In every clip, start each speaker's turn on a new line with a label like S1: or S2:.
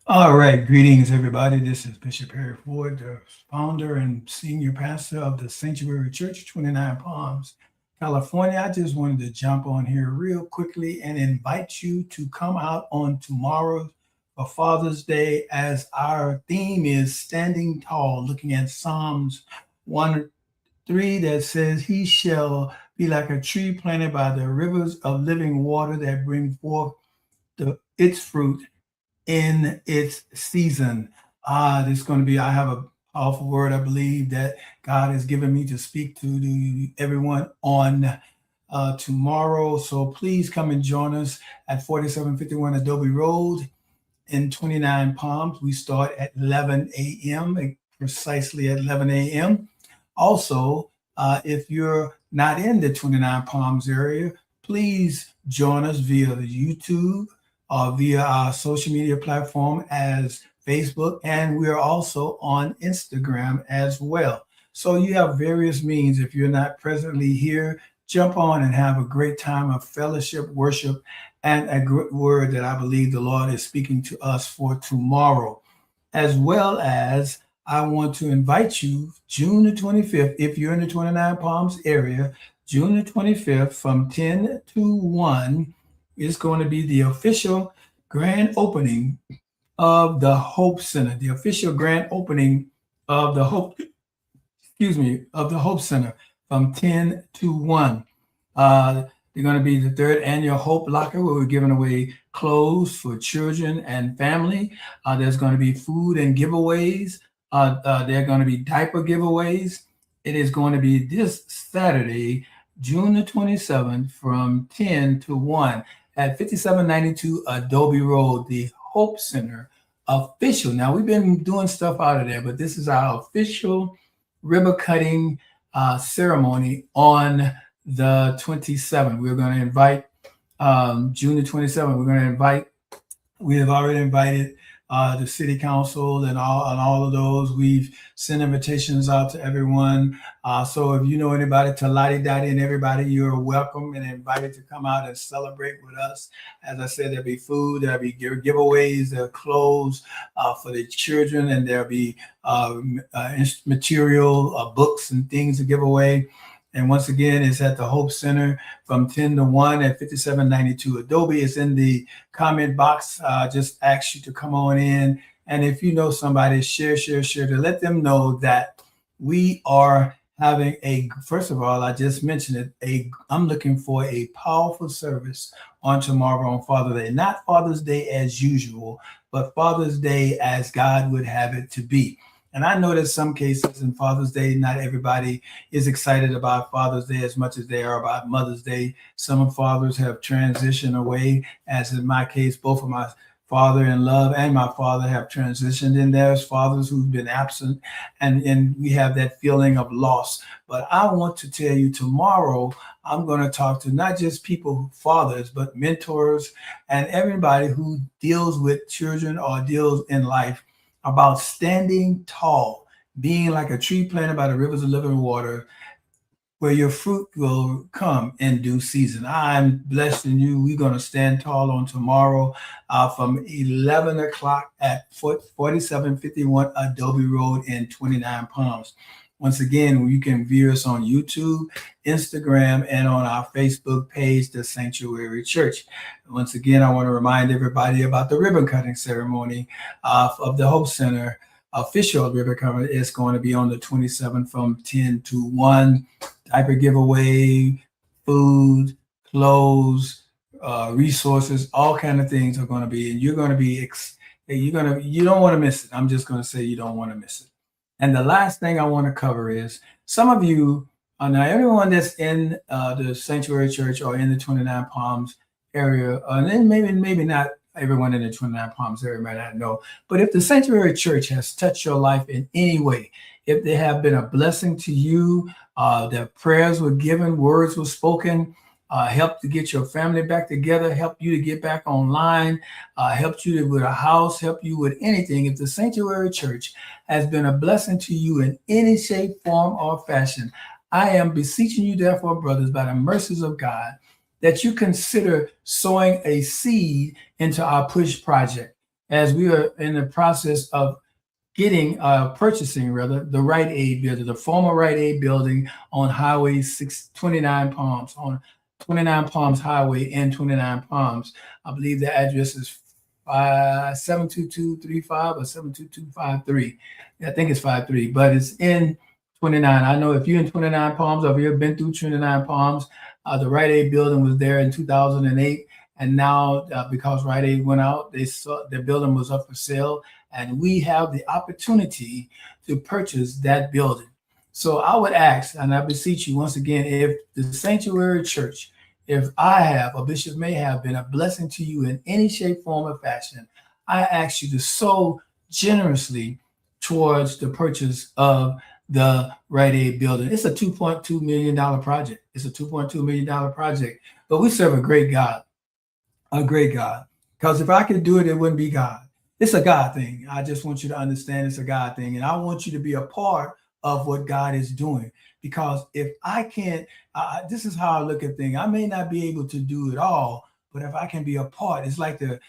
S1: All right, greetings, everybody. This is Bishop Harry Ford, the founder and senior pastor of the Sanctuary Church, 29 Palms, California. I just wanted to jump on here real quickly and invite you to come out on tomorrow for Father's Day, as our theme is Standing Tall, looking at Psalms 1 3 that says, He shall be like a tree planted by the rivers of living water that bring forth its fruit in its season. There's going to be, I have a powerful word I believe that God has given me to speak to everyone on tomorrow. So please come and join us at 4751 Adobe Road in 29 Palms. We start at 11 a.m., precisely at 11 a.m. Also, if you're not in the 29 Palms area, please join us via the YouTube or via our social media platform as Facebook, and we are also on Instagram as well. So you have various means. If you're not presently here, jump on and have a great time of fellowship, worship, and a good word that I believe the Lord is speaking to us for tomorrow. As well as I want to invite you June the 25th, if you're in the 29 Palms area, June the 25th from 10 to 1 is going to be the official grand opening of the Hope Center, the official grand opening of the Hope, of the Hope Center from 10 to 1. They're going to be the third annual Hope Locker, where we're giving away clothes for children and family. There's going to be food and giveaways. There are going to be diaper giveaways. It is going to be this Saturday, June the 27th, from 10 to 1 at 5792 Adobe Road, the Hope Center official. Now, we've been doing stuff out of there, but this is our official ribbon cutting ceremony on the 27th. We're going to invite June the 27th. We're going to invite. We have already invited the city council and all of those. We've sent invitations out to everyone. So if you know anybody, to Lottie Dottie and everybody, you're welcome and invited to come out and celebrate with us. As I said, there'll be food, there'll be giveaways, there'll clothes for the children, and there'll be material, books and things to give away. And once again, it's at the Hope Center from 10 to 1 at 5792 Adobe. It's in the comment box. Just ask you to come on in. And if you know somebody, share to let them know that we are having first of all, I just mentioned it, I'm looking for a powerful service on tomorrow on Father's Day. Not Father's Day as usual, but Father's Day as God would have it to be. And I know that some cases in Father's Day, not everybody is excited about Father's Day as much as they are about Mother's Day. Some fathers have transitioned away, as in my case, both of my father in love and my father have transitioned. And there's fathers who've been absent, and we have that feeling of loss. But I want to tell you tomorrow, I'm going to talk to not just people, fathers, but mentors and everybody who deals with children or deals in life about standing tall, being like a tree planted by the rivers of living water, where your fruit will come in due season. I'm blessing you. We're going to stand tall on tomorrow from 11 o'clock at 4751 Adobe Road in 29 Palms. Once again, you can view us on YouTube, Instagram, and on our Facebook page, The Sanctuary Church. Once again, I want to remind everybody about the ribbon cutting ceremony of the Hope Center. Official ribbon cutting is going to be on the 27th from 10 to 1. Diaper giveaway, food, clothes, resources, all kind of things are going to be, and you're going to be, you don't want to miss it. I'm just going to say you don't want to miss it. And the last thing I want to cover is some of you, now everyone that's in the Sanctuary Church or in the 29 Palms area, and then maybe not everyone in the 29 Palms area might not know, but if the Sanctuary Church has touched your life in any way, if they have been a blessing to you, their prayers were given, words were spoken, helped to get your family back together, helped you to get back online, helped you with a house, helped you with anything. If the Sanctuary Church has been a blessing to you in any shape, form, or fashion, I am beseeching you, therefore, brothers, by the mercies of God, that you consider sowing a seed into our P.U.S.H project. as we are in the process of purchasing rather the Rite Aid building, the former Rite Aid building on Highway 629 Palms, on 29 Palms Highway in 29 Palms. I believe the address is 72235 or 72253. I think it's 53, but it's in 29. I know if you're in 29 Palms or if you've been through 29 Palms, the Rite Aid building was there in 2008. And now, because Rite Aid went out, they saw the building was up for sale, and we have the opportunity to purchase that building. So I would ask, and I beseech you once again, if the Sanctuary Church, if I have, or Bishop may have been a blessing to you in any shape, form, or fashion, I ask you to sow generously towards the purchase of the Rite Aid building. It's a $2.2 million project. It's a $2.2 million project, but we serve a great God, a great God. Because if I could do it, it wouldn't be God. It's a God thing. I just want you to understand it's a God thing. And I want you to be a part of what God is doing. Because if I can't, this is how I look at things. I may not be able to do it all, but if I can be a part, it's like I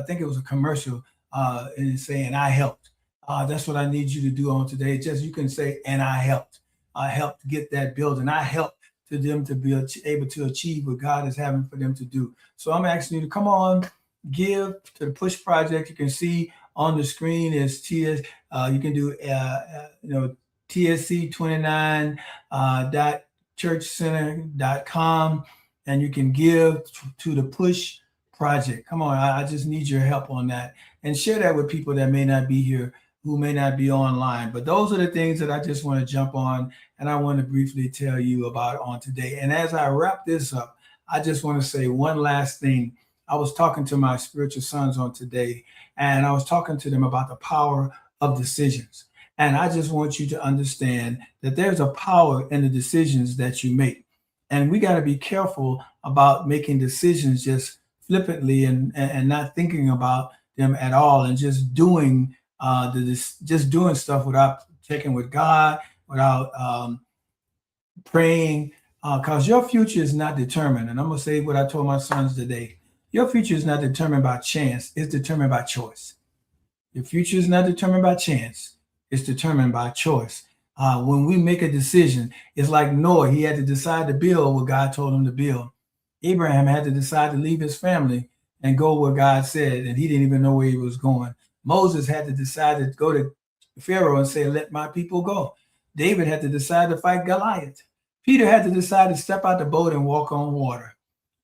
S1: think it was a commercial and saying, I helped. That's what I need you to do on today. Just you can say, and I helped. I helped get that building. I helped to them to be able to achieve what God is having for them to do. So I'm asking you to come on, give to the Push Project. You can see on the screen is TS. You can do TSC29 churchcenter.com, and you can give to the Push Project. Come on, I just need your help on that, and share that with people that may not be here, who may not be online. But those are the things that I just want to jump on, and I want to briefly tell you about on today. And as I wrap this up, I just want to say one last thing. I was talking to my spiritual sons on today, and I was talking to them about the power of decisions. And I just want you to understand that there's a power in the decisions that you make. And we got to be careful about making decisions just flippantly and not thinking about them at all, and just doing just doing stuff without checking with God, without praying, because your future is not determined. And I'm going to say what I told my sons today. Your future is not determined by chance. It's determined by choice. Your future is not determined by chance. It's determined by choice. When we make a decision, it's like Noah. He had to decide to build what God told him to build. Abraham had to decide to leave his family and go where God said, and he didn't even know where he was going. Moses had to decide to go to Pharaoh and say, let my people go. David had to decide to fight Goliath. Peter had to decide to step out the boat and walk on water.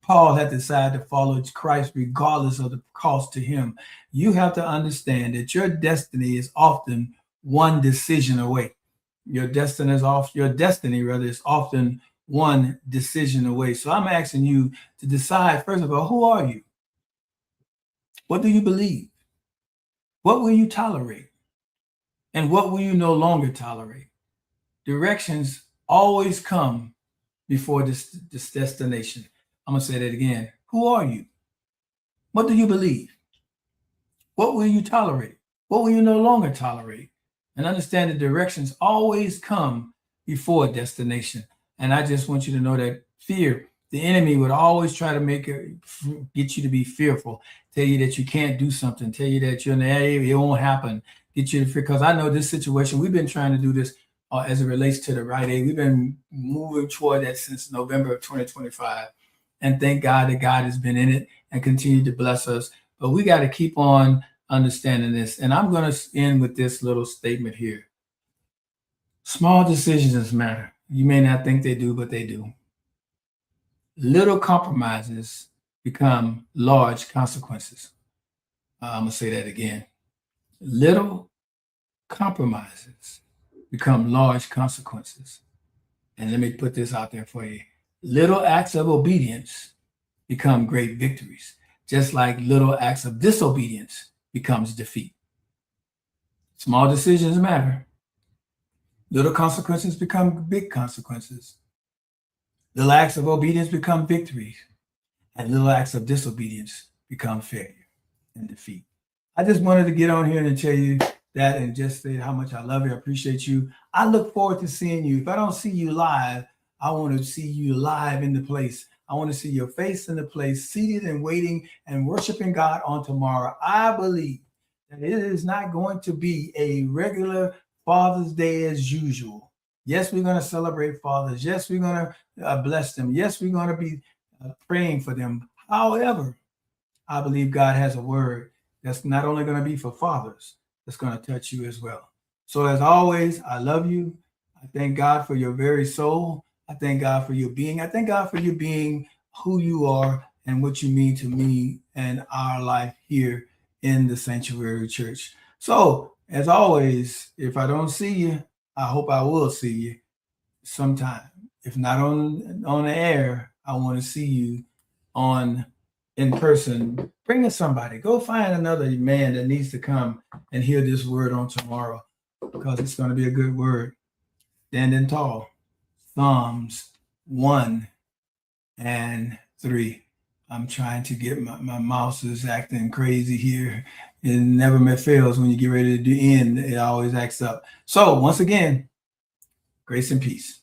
S1: Paul had decided to follow Christ regardless of the cost to him. You have to understand that your destiny is often one decision away. Your destiny is often one decision away. So I'm asking you to decide, first of all, who are you? What do you believe? What will you tolerate? And what will you no longer tolerate? Directions always come before this destination. I'm going to say that again. Who are you? What do you believe? What will you tolerate? What will you no longer tolerate? And understand the directions always come before destination. And I just want you to know that fear, the enemy would always try to get you to be fearful, tell you that you can't do something, tell you that you're in the area, it won't happen, get you to fear. Because I know this situation, we've been trying to do this as it relates to the Rite Aid. We've been moving toward that since November of 2025. And thank God that God has been in it and continue to bless us. But we got to keep on understanding this. And I'm going to end with this little statement here. Small decisions matter. You may not think they do, but they do. Little compromises become large consequences. I'm going to say that again. Little compromises become large consequences. And let me put this out there for you. Little acts of obedience become great victories, just like little acts of disobedience becomes defeat. Small decisions matter. Little consequences become big consequences. Little acts of obedience become victories, and little acts of disobedience become failure and defeat. I just wanted to get on here and tell you that and just say how much I love you. I appreciate you. I look forward to seeing you. If I don't see you live, I want to see you live in the place. I want to see your face in the place, seated and waiting and worshiping God on tomorrow. I believe that it is not going to be a regular Father's Day as usual. Yes, we're going to celebrate fathers. Yes, we're going to bless them. Yes, we're going to be praying for them. However, I believe God has a word that's not only going to be for fathers, that's going to touch you as well. So as always, I love you. I thank God for your very soul. I thank God for your being. I thank God for you being who you are and what you mean to me and our life here in the Sanctuary Church. So as always, if I don't see you, I hope I will see you sometime. If not on the air, I want to see you on in person. Bring in somebody. Go find another man that needs to come and hear this word on tomorrow, because it's going to be a good word. Standing tall. Psalms 1 and 3. I'm trying to get my mouse is acting crazy here. It never fails when you get ready to do end. It always acts up. So once again, grace and peace.